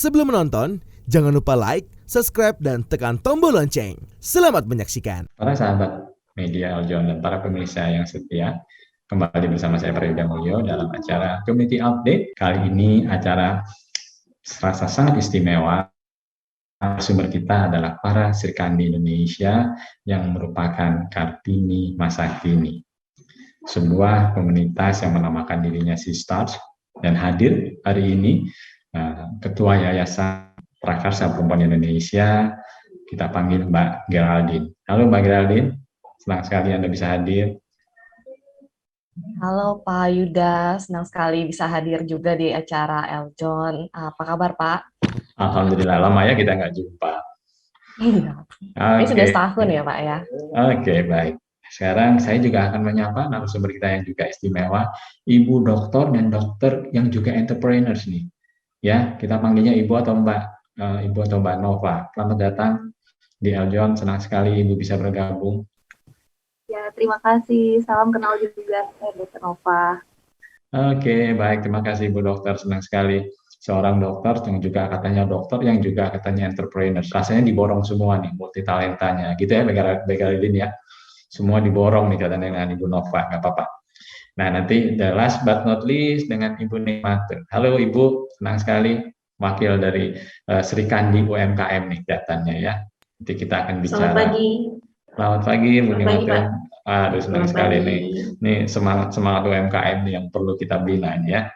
Sebelum menonton, jangan lupa like, subscribe, dan tekan tombol lonceng. Selamat menyaksikan. Para sahabat media Aljon dan para pemirsa yang setia, kembali bersama saya Prayoga Mulyo dalam acara Community Update. Kali ini acara serasa sangat istimewa. Sumber kita adalah para Srikandi Indonesia yang merupakan Kartini masa kini. Sebuah komunitas yang menamakan dirinya Sistars, dan hadir hari ini Ketua Yayasan Prakarsa Perempuan Indonesia, kita panggil Mbak Geraldine. Halo Mbak Geraldine, senang sekali Anda bisa hadir. Halo Pak Yuda, senang sekali bisa hadir juga di acara Eljon. Apa kabar Pak? Alhamdulillah, lama ya kita nggak jumpa. Iya, ini sudah Oke, setahun ya Pak ya? oke, baik. Sekarang saya juga akan menyapa narasumber kita yang juga istimewa, Ibu Dokter dan dokter yang juga entrepreneurs nih. Ya, kita panggilnya Ibu atau Mbak, Ibu atau Mbak Nova. Selamat datang di Eljon, senang sekali Ibu bisa bergabung. Ya, terima kasih. Salam kenal juga, saya Dr. Nova. Oke, baik. Terima kasih Ibu Dokter. Senang sekali seorang dokter yang juga katanya dokter yang juga katanya entrepreneur. Rasanya diborong semua nih multi talentanya. Gitu ya, Begaridin ya. Semua diborong nih katanya dengan Ibu Nova. Nggak apa-apa. Nah, nanti the last but not least dengan Ibu Nikmatun. Halo Ibu, senang sekali wakil dari Srikandi UMKM nih datanya ya. Nanti kita akan bicara. Selamat pagi. Selamat pagi, Bu Nikmatun. Pak. Aduh, senang sekali pagi. nih. Ini semangat UMKM nih yang perlu kita bina ya.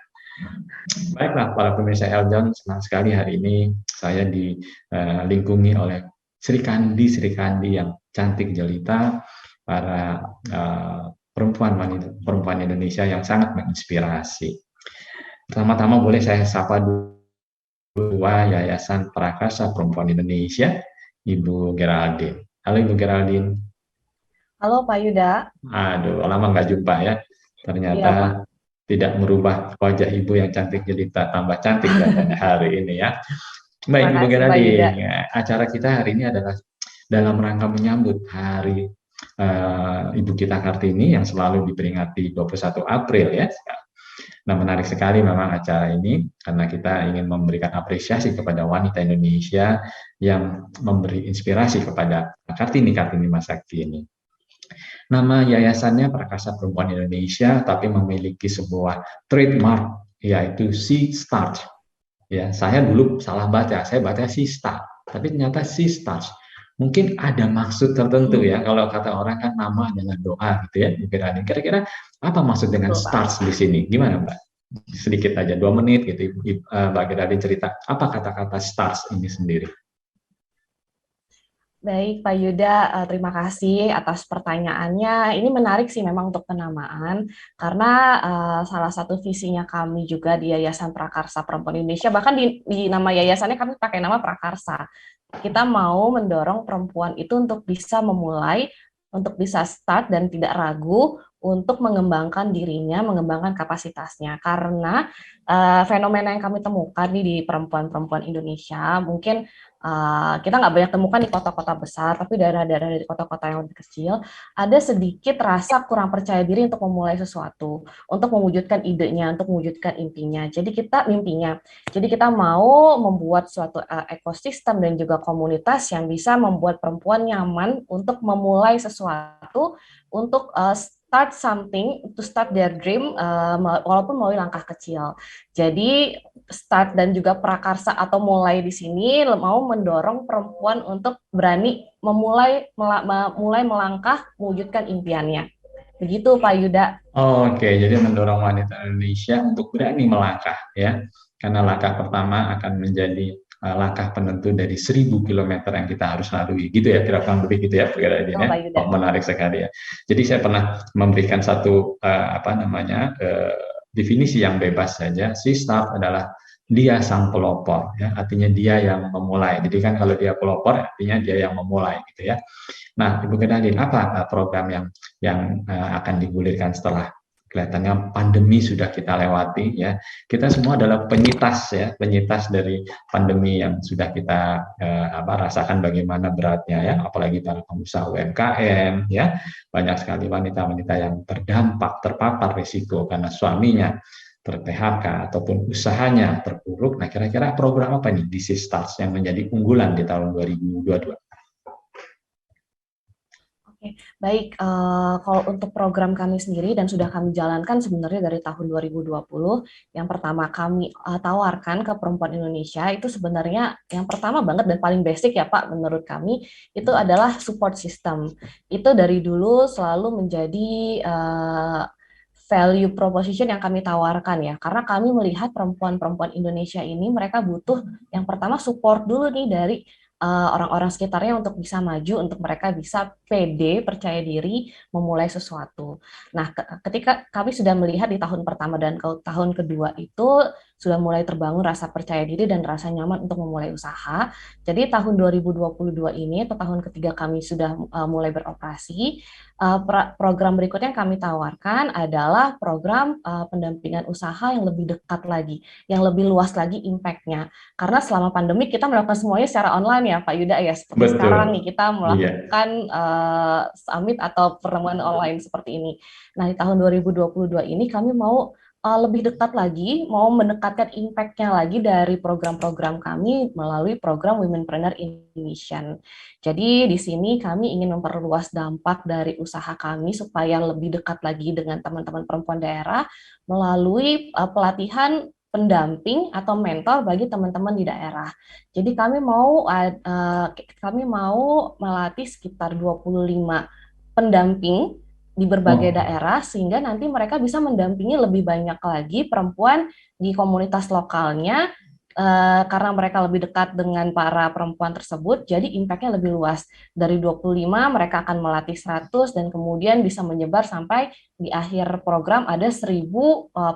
Baiklah, para pemirsa Eljon, senang sekali hari ini saya dilingkungi oleh Srikandi yang cantik jelita, para perempuan Indonesia yang sangat menginspirasi. Pertama-tama boleh saya sapa dulu Yayasan Prakarsa Perempuan Indonesia, Ibu Geraldine. Halo Ibu Geraldine. Halo Pak Yuda. Aduh, lama nggak jumpa ya. Ternyata tidak merubah wajah Ibu yang cantik jelita tambah cantik hari ini ya. Baik Ibu Geraldine, acara kita hari ini adalah dalam rangka menyambut hari Ibu kita Kartini yang selalu diperingati 21 April ya. Nah, menarik sekali memang acara ini karena kita ingin memberikan apresiasi kepada wanita Indonesia yang memberi inspirasi kepada Kartini masa kini. Nama yayasannya Prakarsa Perempuan Indonesia, tapi memiliki sebuah trademark yaitu Sistars. Ya, saya dulu salah baca, saya baca Sistar, tapi ternyata Sistars. Mungkin ada maksud tertentu ya, kalau kata orang kan nama dengan doa gitu ya. Kira-kira apa maksud dengan stars di sini? Gimana Mbak? Sedikit aja, 2 menit gitu, Mbak Geraldine cerita apa kata-kata stars ini sendiri. Baik Pak Yuda, terima kasih atas pertanyaannya. Ini menarik sih memang untuk penamaan, karena salah satu visinya kami juga di Yayasan Prakarsa Perempuan Indonesia, bahkan di nama yayasannya kami pakai nama Prakarsa. Kita mau mendorong perempuan itu untuk bisa memulai, untuk bisa start dan tidak ragu untuk mengembangkan dirinya, mengembangkan kapasitasnya. Karena fenomena yang kami temukan di perempuan-perempuan Indonesia, mungkin kita nggak banyak temukan di kota-kota besar, tapi daerah-daerah dari kota-kota yang lebih kecil, ada sedikit rasa kurang percaya diri untuk memulai sesuatu, untuk mewujudkan idenya, untuk mewujudkan impinya. Jadi kita mau membuat suatu ekosistem dan juga komunitas yang bisa membuat perempuan nyaman untuk memulai sesuatu, untuk start something, to start their dream, walaupun melalui langkah kecil. Jadi start dan juga prakarsa atau mulai di sini mau mendorong perempuan untuk berani mulai melangkah mewujudkan impiannya. Begitu Pak Yuda. Oke, jadi mendorong wanita Indonesia untuk berani melangkah ya. Karena langkah pertama akan menjadi langkah penentu dari 1000 km yang kita harus lalui. Gitu ya, kira-kira lebih gitu ya, ya. Menarik sekali ya. Jadi saya pernah memberikan satu definisi yang bebas saja. Si start adalah dia sang pelopor, ya, artinya dia yang memulai. Jadi kan kalau dia pelopor, artinya dia yang memulai, gitu ya. Nah, Ibu Geraldine, apa program yang akan digulirkan setelah kelihatannya pandemi sudah kita lewati, ya. Kita semua adalah penyitas, ya, penyitas dari pandemi yang sudah kita rasakan bagaimana beratnya, ya. Apalagi para pengusaha UMKM, ya, banyak sekali wanita-wanita yang terdampak, terpapar risiko karena suaminya ter-PHK ataupun usahanya terpuruk. Nah, kira-kira program apa nih di Sistars yang menjadi unggulan di tahun 2022? Oke, baik. Kalau untuk program kami sendiri dan sudah kami jalankan sebenarnya dari tahun 2020, yang pertama kami tawarkan ke perempuan Indonesia itu sebenarnya yang pertama banget dan paling basic ya Pak, menurut kami itu adalah support system. Itu dari dulu selalu menjadi value proposition yang kami tawarkan ya, karena kami melihat perempuan-perempuan Indonesia ini mereka butuh yang pertama support dulu nih dari orang-orang sekitarnya untuk bisa maju, untuk mereka bisa pede, percaya diri, memulai sesuatu. Nah, ketika kami sudah melihat di tahun pertama dan tahun kedua itu sudah mulai terbangun rasa percaya diri dan rasa nyaman untuk memulai usaha. Jadi tahun 2022 ini atau tahun ketiga kami sudah mulai beroperasi, program berikutnya yang kami tawarkan adalah program pendampingan usaha yang lebih dekat lagi, yang lebih luas lagi impact-nya. Karena selama pandemi kita melakukan semuanya secara online ya Pak Yuda ya, seperti Betul. sekarang nih kita Iya. melakukan summit atau pertemuan online seperti ini. Nah di tahun 2022 ini kami mau lebih dekat lagi, mau mendekatkan impact-nya lagi dari program-program kami melalui program Womenpreneur in Mission. Jadi di sini kami ingin memperluas dampak dari usaha kami supaya lebih dekat lagi dengan teman-teman perempuan daerah melalui pelatihan pendamping atau mentor bagi teman-teman di daerah. Jadi kami mau melatih sekitar 25 pendamping di berbagai daerah sehingga nanti mereka bisa mendampingi lebih banyak lagi perempuan di komunitas lokalnya karena mereka lebih dekat dengan para perempuan tersebut, jadi impact-nya lebih luas. Dari 25 mereka akan melatih 100 dan kemudian bisa menyebar sampai di akhir program ada 1.000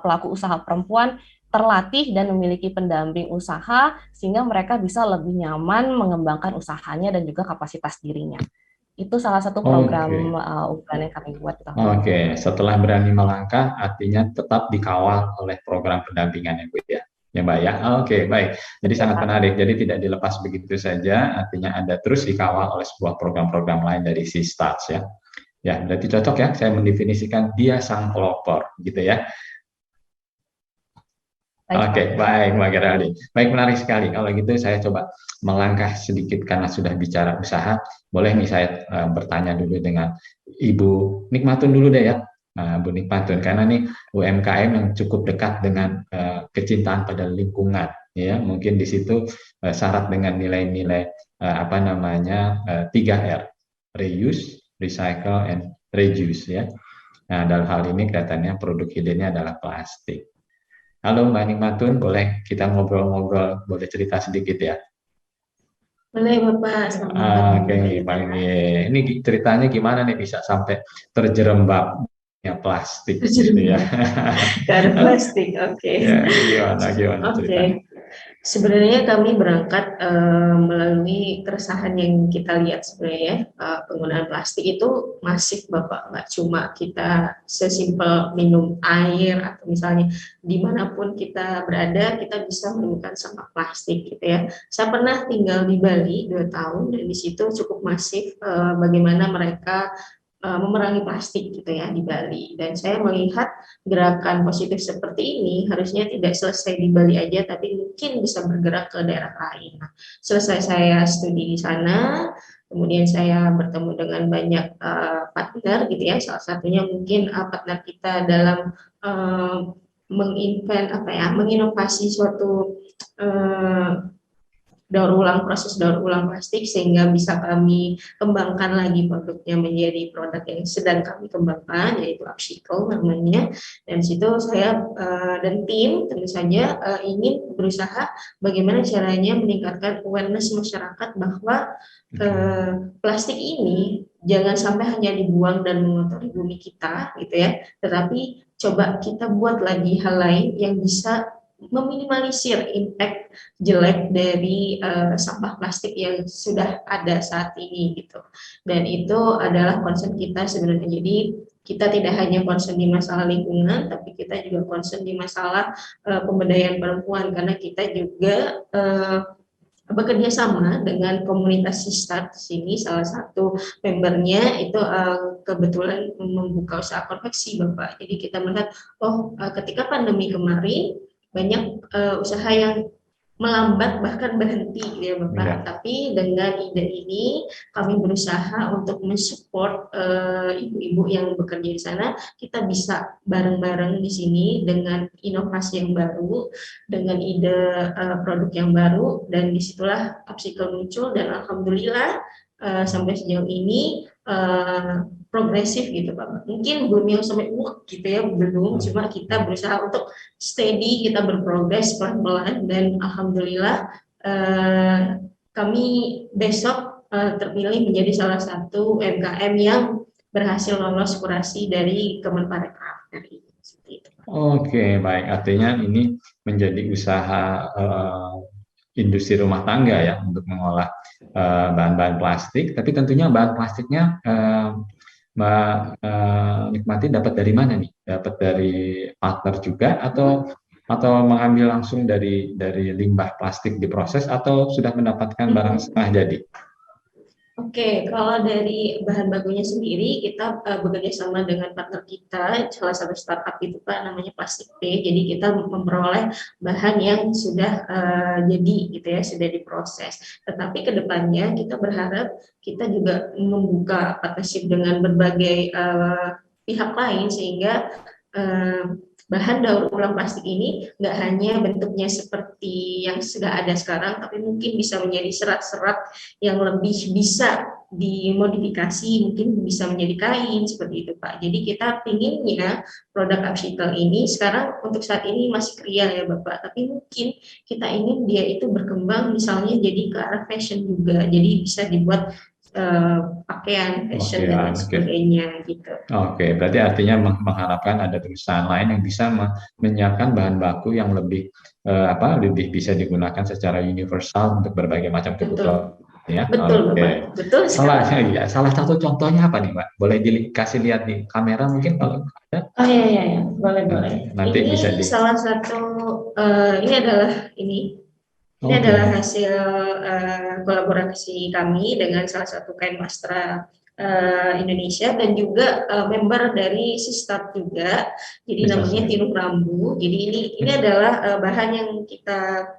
pelaku usaha perempuan terlatih dan memiliki pendamping usaha sehingga mereka bisa lebih nyaman mengembangkan usahanya dan juga kapasitas dirinya. Itu salah satu program unggulan yang kami buat. Oke, setelah berani melangkah, artinya tetap dikawal oleh program pendampingan ya Bu ya. Ya Mbak ya. Oke, baik. Jadi sangat menarik. Jadi tidak dilepas begitu saja, artinya Anda terus dikawal oleh sebuah program-program lain dari Sistars ya. Ya, berarti cocok ya. Saya mendefinisikan dia sang pelopor, gitu ya. Oke, baik Mbak Geraldine. Baik, menarik sekali. Kalau gitu saya coba melangkah sedikit karena sudah bicara usaha. Boleh nih saya bertanya dulu dengan Ibu Nikmatun dulu deh ya, Bu Nikmatun. Karena nih UMKM yang cukup dekat dengan kecintaan pada lingkungan. Ya, mungkin di situ syarat dengan nilai-nilai 3R, reuse, recycle, and reduce ya. Nah, dalam hal ini kelihatannya produk hidennya adalah plastik. Halo Mbak Nikmatun, boleh kita ngobrol-ngobrol, boleh cerita sedikit ya? Boleh Bapak. Oke, ini ceritanya gimana nih bisa sampai terjerembabnya plastik gitu ya? Karena plastik, oke. Ya, gimana ceritanya? Sebenarnya kami berangkat melalui keresahan yang kita lihat sebenarnya penggunaan plastik itu masif Bapak, nggak cuma kita sesimpel minum air atau misalnya dimanapun kita berada kita bisa menemukan sampah plastik gitu ya. Saya pernah tinggal di Bali 2 tahun dan di situ cukup masif bagaimana mereka memerangi plastik gitu ya di Bali, dan saya melihat gerakan positif seperti ini harusnya tidak selesai di Bali aja tapi mungkin bisa bergerak ke daerah lain. Nah, selesai saya studi di sana, kemudian saya bertemu dengan banyak partner gitu ya, salah satunya mungkin partner kita dalam menginovasi suatu proses daur ulang plastik sehingga bisa kami kembangkan lagi produknya menjadi produk yang sedang kami kembangkan, yaitu upcycle namanya. Dan situ saya dan tim tentu saja ingin berusaha bagaimana caranya meningkatkan awareness masyarakat bahwa plastik ini jangan sampai hanya dibuang dan mengotori bumi kita gitu ya, tetapi coba kita buat lagi hal lain yang bisa meminimalisir impact jelek dari sampah plastik yang sudah ada saat ini gitu. Dan itu adalah concern kita sebenarnya. Jadi kita tidak hanya concern di masalah lingkungan, tapi kita juga concern di masalah pemberdayaan perempuan, karena kita juga bekerja sama dengan komunitas Sistar di sini. Salah satu membernya itu kebetulan membuka usaha konveksi, Bapak. Jadi kita melihat, ketika pandemi kemarin banyak usaha yang melambat bahkan berhenti gitu ya Bapak. Iya. Tapi dengan ide ini kami berusaha untuk mensupport ibu-ibu yang bekerja di sana. Kita bisa bareng-bareng di sini dengan inovasi yang baru, dengan ide produk yang baru, dan disitulah Upcycle muncul. Dan alhamdulillah sampai sejauh ini progresif gitu Pak. Mungkin belum yang sampai gitu ya, belum. Cuma kita berusaha untuk steady, kita berprogres pelan-pelan, dan alhamdulillah kami besok terpilih menjadi salah satu UMKM yang berhasil lolos kurasi dari Kemenparekraf RI. Seperti itu. Oke, baik. Artinya ini menjadi usaha industri rumah tangga ya untuk mengolah bahan-bahan plastik. Tapi tentunya bahan plastiknya Mbak Nikmati dapat dari mana nih? Dapat dari partner juga atau mengambil langsung dari limbah plastik diproses atau sudah mendapatkan barang setengah jadi? Oke, kalau dari bahan bakunya sendiri, kita bekerja sama dengan partner kita, salah satu startup itu Pak, namanya Plastik P. Jadi kita memperoleh bahan yang sudah jadi gitu ya, sudah diproses. Tetapi ke depannya kita berharap kita juga membuka partnership dengan berbagai pihak lain, sehingga bahan daur ulang plastik ini nggak hanya bentuknya seperti yang sudah ada sekarang, tapi mungkin bisa menjadi serat-serat yang lebih bisa dimodifikasi, mungkin bisa menjadi kain, seperti itu Pak. Jadi kita pinginnya produk Upcycle ini sekarang untuk saat ini masih kria ya Bapak, tapi mungkin kita ingin dia itu berkembang misalnya jadi ke arah fashion juga, jadi bisa dibuat pakaian, fashion, dan lain sebagainya gitu. Oke, berarti artinya mengharapkan ada perusahaan lain yang bisa menyiapkan bahan baku yang lebih lebih bisa digunakan secara universal untuk berbagai macam kebutuhan. Ya, betul, oke. Bapak. Betul. Salah satu contohnya apa nih, Mbak? Boleh dikasih lihat di kamera mungkin kalau ada? Oh iya, boleh. Nanti ini bisa salah satu ini adalah hasil kolaborasi kami dengan salah satu kain wastra Indonesia, dan juga member dari Sistar juga. Jadi namanya Tinung Rambu. Jadi ini adalah bahan yang kita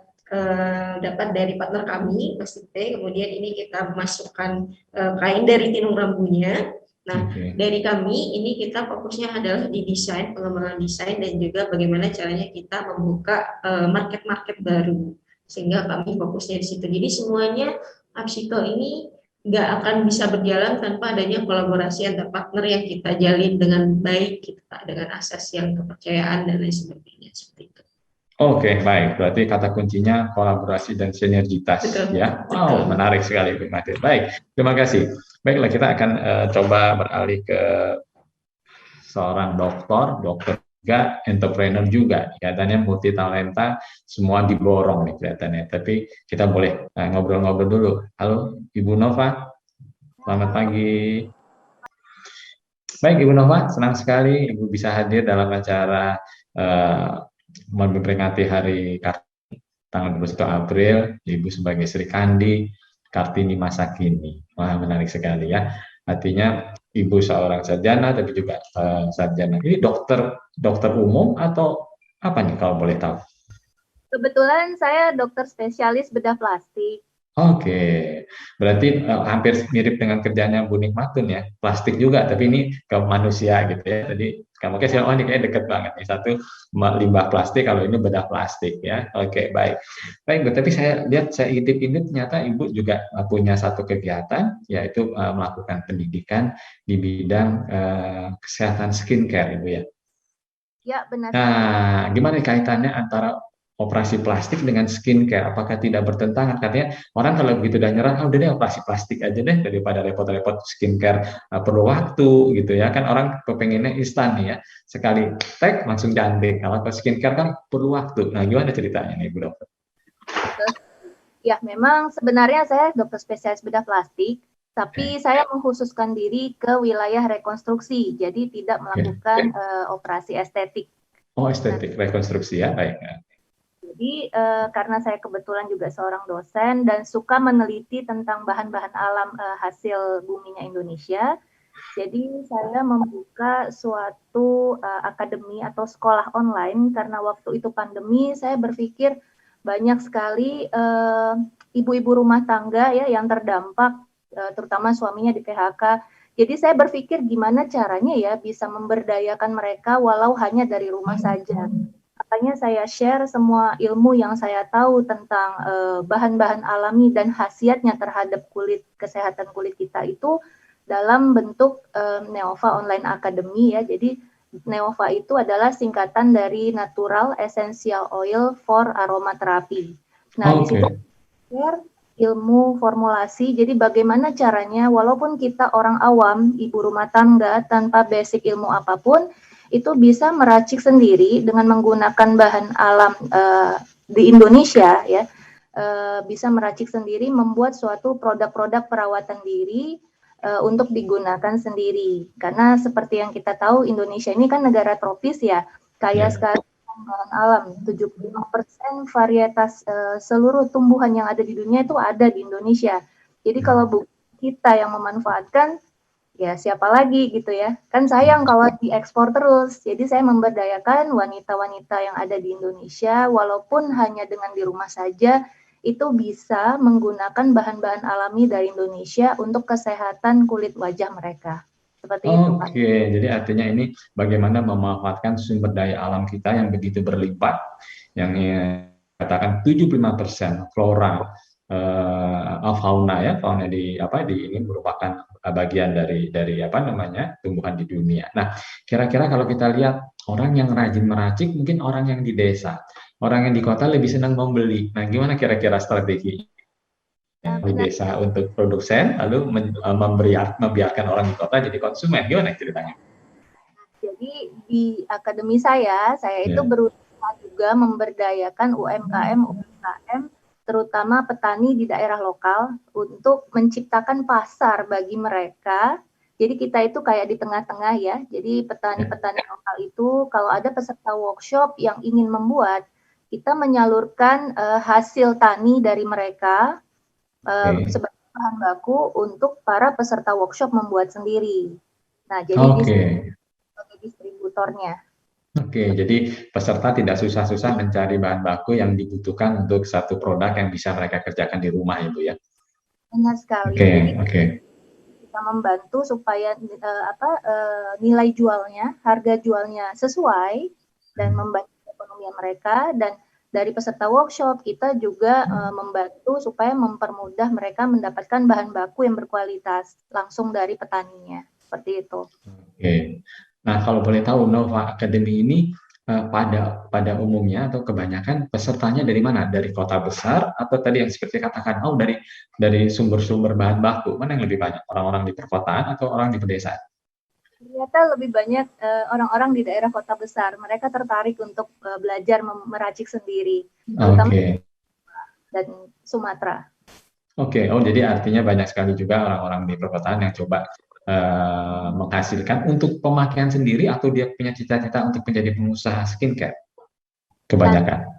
dapat dari partner kami, Plastik P. Kemudian ini kita masukkan kain dari Tinung Rambunya. Nah, dari kami ini kita fokusnya adalah di desain, pengembangan desain, dan juga bagaimana caranya kita membuka market-market baru, sehingga kami fokusnya di situ. Jadi semuanya Upcycle ini nggak akan bisa berjalan tanpa adanya kolaborasi antar partner yang kita jalin dengan baik, dengan asas yang kepercayaan dan lain sebagainya, seperti itu. Oke, baik. Berarti kata kuncinya kolaborasi dan sinergitas. Betul, ya. Wow, menarik sekali, Bu Mati. Baik, terima kasih. Baiklah, kita akan coba beralih ke seorang dokter juga, entrepreneur juga. Kelihatannya multi talenta, semua diborong nih kelihatannya. Tapi kita boleh ngobrol-ngobrol dulu. Halo, Ibu Nova. Selamat pagi. Baik, Ibu Nova, senang sekali Ibu bisa hadir dalam acara memperingati Hari Kartini tanggal 21 April, Ibu sebagai Sri Kandi Kartini masa kini. Wah, menarik sekali ya. Artinya Ibu seorang sarjana, tapi juga sarjana. Ini dokter umum atau apa nih kalau boleh tahu? Kebetulan saya dokter spesialis bedah plastik. Oke, berarti hampir mirip dengan kerjanya Bu Nikmatun ya, plastik juga, tapi ini ke manusia gitu ya. Jadi kamu kayak ini kayak deket banget nih, satu limbah plastik, kalau ini bedah plastik ya. Oke, baik, Bu. Tapi saya lihat, saya intip-intip ternyata Ibu juga punya satu kegiatan, yaitu melakukan pendidikan di bidang kesehatan skincare, Ibu ya. Ya, benar. Nah, gimana kaitannya antara operasi plastik dengan skincare? Apakah tidak bertentangan? Katanya orang kalau begitu udah nyerah, udah deh operasi plastik aja deh daripada repot-repot skincare, perlu waktu gitu ya. Kan orang kepengennya instan nih ya, sekali tag langsung cantik. Kalau ke skincare kan perlu waktu. Nah, gimana ceritanya nih Bu Dokter? Ya, memang sebenarnya saya dokter spesialis bedah plastik, tapi saya mengkhususkan diri ke wilayah rekonstruksi, jadi tidak melakukan operasi estetik. Oh, estetik rekonstruksi ya, baik. Jadi karena saya kebetulan juga seorang dosen dan suka meneliti tentang bahan-bahan alam hasil buminya Indonesia, jadi saya membuka suatu akademi atau sekolah online karena waktu itu pandemi. Saya berpikir banyak sekali ibu-ibu rumah tangga ya yang terdampak, terutama suaminya di PHK. Jadi saya berpikir gimana caranya ya bisa memberdayakan mereka walau hanya dari rumah saja. Makanya saya share semua ilmu yang saya tahu tentang bahan-bahan alami dan khasiatnya terhadap kesehatan kulit kita itu dalam bentuk Neova Online Academy ya. Jadi Neova itu adalah singkatan dari Natural Essential Oil for Aromatherapy. Nah, di situ share ilmu formulasi, jadi bagaimana caranya walaupun kita orang awam, ibu rumah tangga tanpa basic ilmu apapun, itu bisa meracik sendiri dengan menggunakan bahan alam di Indonesia ya, bisa meracik sendiri, membuat suatu produk-produk perawatan diri untuk digunakan sendiri. Karena seperti yang kita tahu Indonesia ini kan negara tropis ya, kaya sekali bahan alam. 75% varietas seluruh tumbuhan yang ada di dunia itu ada di Indonesia. Jadi kalau bukan kita yang memanfaatkan, ya siapa lagi gitu ya. Kan sayang kalau diekspor terus. Jadi saya memberdayakan wanita-wanita yang ada di Indonesia, walaupun hanya dengan di rumah saja, itu bisa menggunakan bahan-bahan alami dari Indonesia untuk kesehatan kulit wajah mereka. Seperti itu, Pak. Oke, jadi artinya ini bagaimana memanfaatkan sumber daya alam kita yang begitu berlimpah, yang katakan 75% flora fauna ya, fauna di ini merupakan bagian dari apa namanya tumbuhan di dunia. Nah, kira-kira kalau kita lihat orang yang rajin meracik, mungkin orang yang di desa, orang yang di kota lebih senang membeli. Nah, gimana kira-kira strategi di desa untuk produsen, lalu membiarkan orang di kota jadi konsumen, gimana ceritanya? Jadi di akademi saya itu berusaha juga memberdayakan UMKM, terutama petani di daerah lokal untuk menciptakan pasar bagi mereka. Jadi kita itu kayak di tengah-tengah ya. Jadi petani-petani lokal itu kalau ada peserta workshop yang ingin membuat, kita menyalurkan hasil tani dari mereka sebagai bahan baku untuk para peserta workshop membuat sendiri. Nah, jadi di sini sebagai distributornya. Oke, jadi peserta tidak susah-susah mencari bahan baku yang dibutuhkan untuk satu produk yang bisa mereka kerjakan di rumah, Ibu ya. Benar sekali. Oke. Kita membantu supaya nilai jualnya, harga jualnya sesuai dan membantu ekonomi mereka. Dan dari peserta workshop kita juga membantu supaya mempermudah mereka mendapatkan bahan baku yang berkualitas langsung dari petaninya. Seperti itu. Oke. Nah, kalau boleh tahu, Nova Academy ini pada umumnya atau kebanyakan pesertanya dari mana? Dari kota besar atau tadi yang seperti katakan, dari sumber-sumber bahan baku, mana yang lebih banyak? Orang-orang di perkotaan atau orang di pedesaan? Ternyata lebih banyak orang-orang di daerah kota besar. Mereka tertarik untuk belajar meracik sendiri, terutama dan Sumatera. Oke, jadi artinya banyak sekali juga orang-orang di perkotaan yang coba menghasilkan untuk pemakaian sendiri atau dia punya cita-cita untuk menjadi pengusaha skincare? Kebanyakan.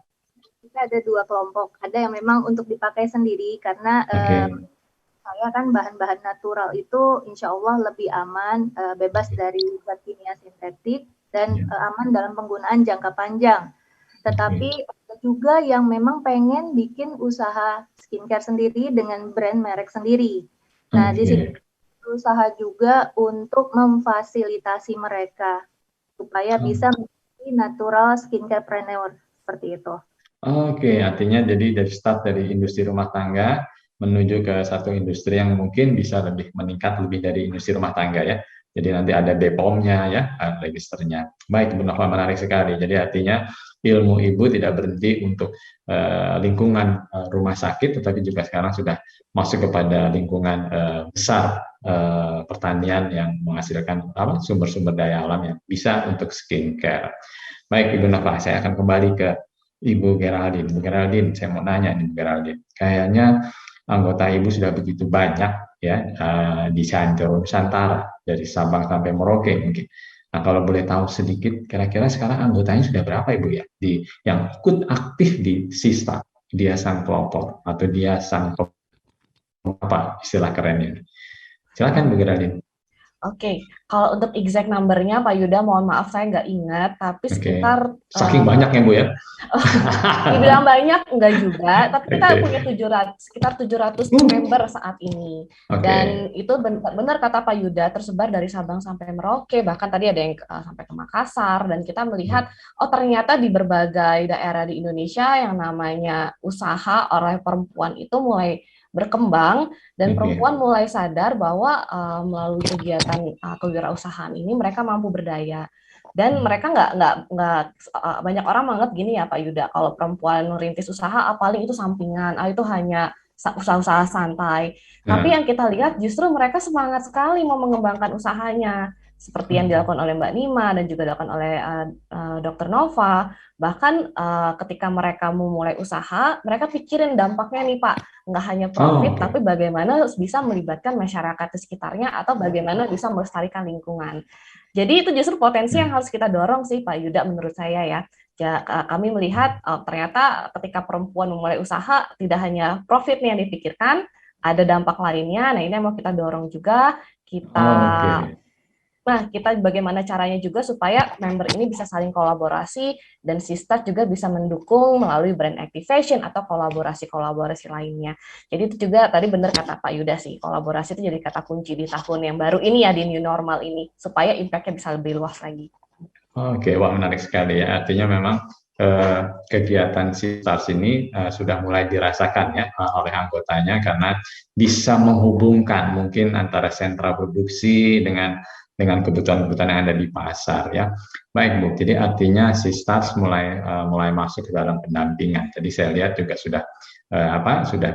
Kita ada dua kelompok. Ada yang memang untuk dipakai sendiri karena saya kan bahan-bahan natural itu insya Allah lebih aman, bebas dari zat kimia sintetik dan aman dalam penggunaan jangka panjang. Tetapi ada juga yang memang pengen bikin usaha skincare sendiri dengan brand merek sendiri. Nah, di sini berusaha juga untuk memfasilitasi mereka supaya bisa menjadi natural skincarepreneur seperti itu. Oke, artinya jadi dari industri rumah tangga menuju ke satu industri yang mungkin bisa lebih meningkat lebih dari industri rumah tangga ya. Jadi nanti ada BPOM-nya ya, registernya. Baik, Bu Nova, menarik sekali. Jadi artinya ilmu Ibu tidak berhenti untuk lingkungan rumah sakit, tetapi juga sekarang sudah masuk kepada lingkungan besar pertanian yang menghasilkan sumber-sumber daya alam yang bisa untuk skincare. Baik, Ibu Nova, saya akan kembali ke Ibu Geraldine. Bu Geraldine, saya mau nanya nih, Bu Geraldine. Kayaknya anggota Ibu sudah begitu banyak ya di seantero Nusantara, dari Sabang sampai Merauke mungkin. Nah, kalau boleh tahu sedikit, kira-kira sekarang anggotanya sudah berapa Ibu ya, yang ikut aktif di Sistar, dia sang pelopor atau dia sang apa istilah kerennya? Silakan Bu Geraldine. Oke, kalau untuk exact number-nya Pak Yuda, mohon maaf saya nggak ingat, tapi Oke. sekitar Saking banyaknya Bu ya. dibilang banyak enggak juga, tapi kita Oke. punya sekitar 700 member saat ini. Oke. Dan itu benar kata Pak Yuda, tersebar dari Sabang sampai Merauke, bahkan tadi ada yang sampai ke Makassar, dan kita melihat oh ternyata di berbagai daerah di Indonesia yang namanya usaha oleh perempuan itu mulai berkembang, dan perempuan mulai sadar bahwa melalui kegiatan kewirausahaan ini mereka mampu berdaya. Dan mereka nggak banyak orang menganggap gini ya Pak Yuda, kalau perempuan merintis usaha paling itu sampingan, itu hanya usaha-usaha santai. Tapi yang kita lihat justru mereka semangat sekali mau mengembangkan usahanya, seperti yang dilakukan oleh Mbak Nima dan juga dilakukan oleh Dr. Nova. Bahkan ketika mereka mau mulai usaha, mereka pikirin dampaknya nih Pak, nggak hanya profit, tapi bagaimana bisa melibatkan masyarakat di sekitarnya atau bagaimana bisa melestarikan lingkungan. Jadi itu justru potensi yang harus kita dorong sih Pak Yuda menurut saya ya. Kami melihat ternyata ketika perempuan memulai usaha tidak hanya profitnya yang dipikirkan, ada dampak lainnya. Nah ini yang mau kita dorong juga. Kita bagaimana caranya juga supaya member ini bisa saling kolaborasi dan Sistar juga bisa mendukung melalui brand activation atau kolaborasi-kolaborasi lainnya. Jadi itu juga tadi benar kata Pak Yuda sih, kolaborasi itu jadi kata kunci di tahun yang baru ini ya, di new normal ini, supaya impact-nya bisa lebih luas lagi. Oke, wah menarik sekali ya. Artinya memang kegiatan Sistar ini sudah mulai dirasakan ya oleh anggotanya, karena bisa menghubungkan mungkin antara sentra produksi dengan kebutuhan-kebutuhan yang ada di pasar ya. Baik Bu, jadi artinya Sistar mulai masuk ke dalam pendampingan. Jadi saya lihat juga sudah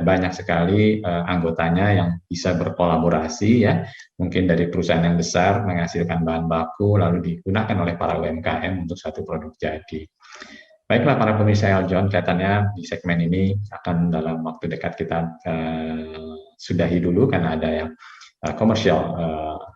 banyak sekali anggotanya yang bisa berkolaborasi ya, mungkin dari perusahaan yang besar menghasilkan bahan baku lalu digunakan oleh para UMKM untuk satu produk jadi. Baiklah para pemirsa Eljon, kelihatannya di segmen ini akan dalam waktu dekat kita sudahi dulu karena ada yang komersial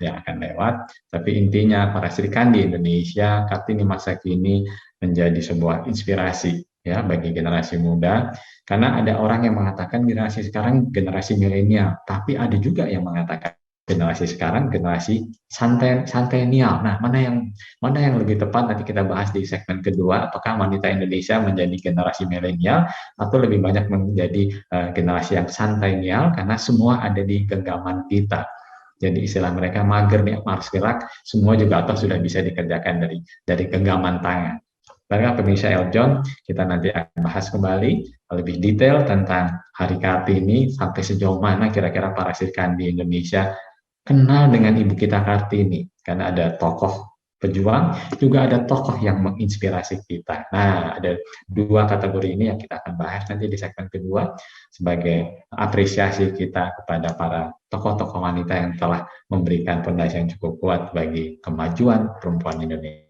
yang akan lewat, tapi intinya para Sri Kandi Indonesia, Kartini masa kini menjadi sebuah inspirasi ya bagi generasi muda, karena ada orang yang mengatakan generasi sekarang generasi milenial, tapi ada juga yang mengatakan generasi sekarang generasi santenial. Nah, mana yang lebih tepat nanti kita bahas di segmen kedua, apakah wanita Indonesia menjadi generasi milenial atau lebih banyak menjadi generasi yang santenial, karena semua ada di genggaman kita. Jadi istilah mereka mager nih, mars gerak, semua juga atau sudah bisa dikerjakan dari genggaman tangan. Baiklah pemirsa Eljon, kita nanti akan bahas kembali lebih detail tentang Hari Kartini, sampai sejauh mana kira-kira para Sri Kandi Indonesia kenal dengan Ibu kita Kartini, karena ada tokoh pejuang, juga ada tokoh yang menginspirasi kita. Nah, ada dua kategori ini yang kita akan bahas nanti di segmen kedua sebagai apresiasi kita kepada para tokoh-tokoh wanita yang telah memberikan fondasi yang cukup kuat bagi kemajuan perempuan Indonesia.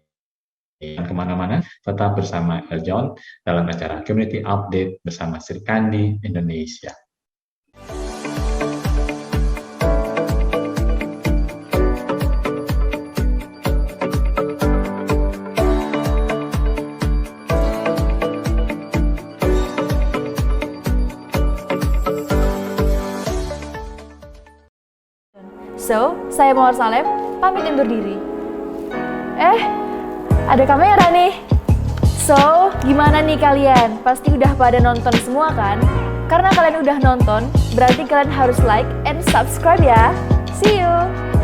Dan kemana-mana, tetap bersama Eljon dalam acara Community Update bersama Sri Kandi Indonesia. So, saya Mawar Salem, pamit undur diri. Ada kamera nih. So, gimana nih kalian? Pasti udah pada nonton semua kan? Karena kalian udah nonton, berarti kalian harus like and subscribe ya. See you!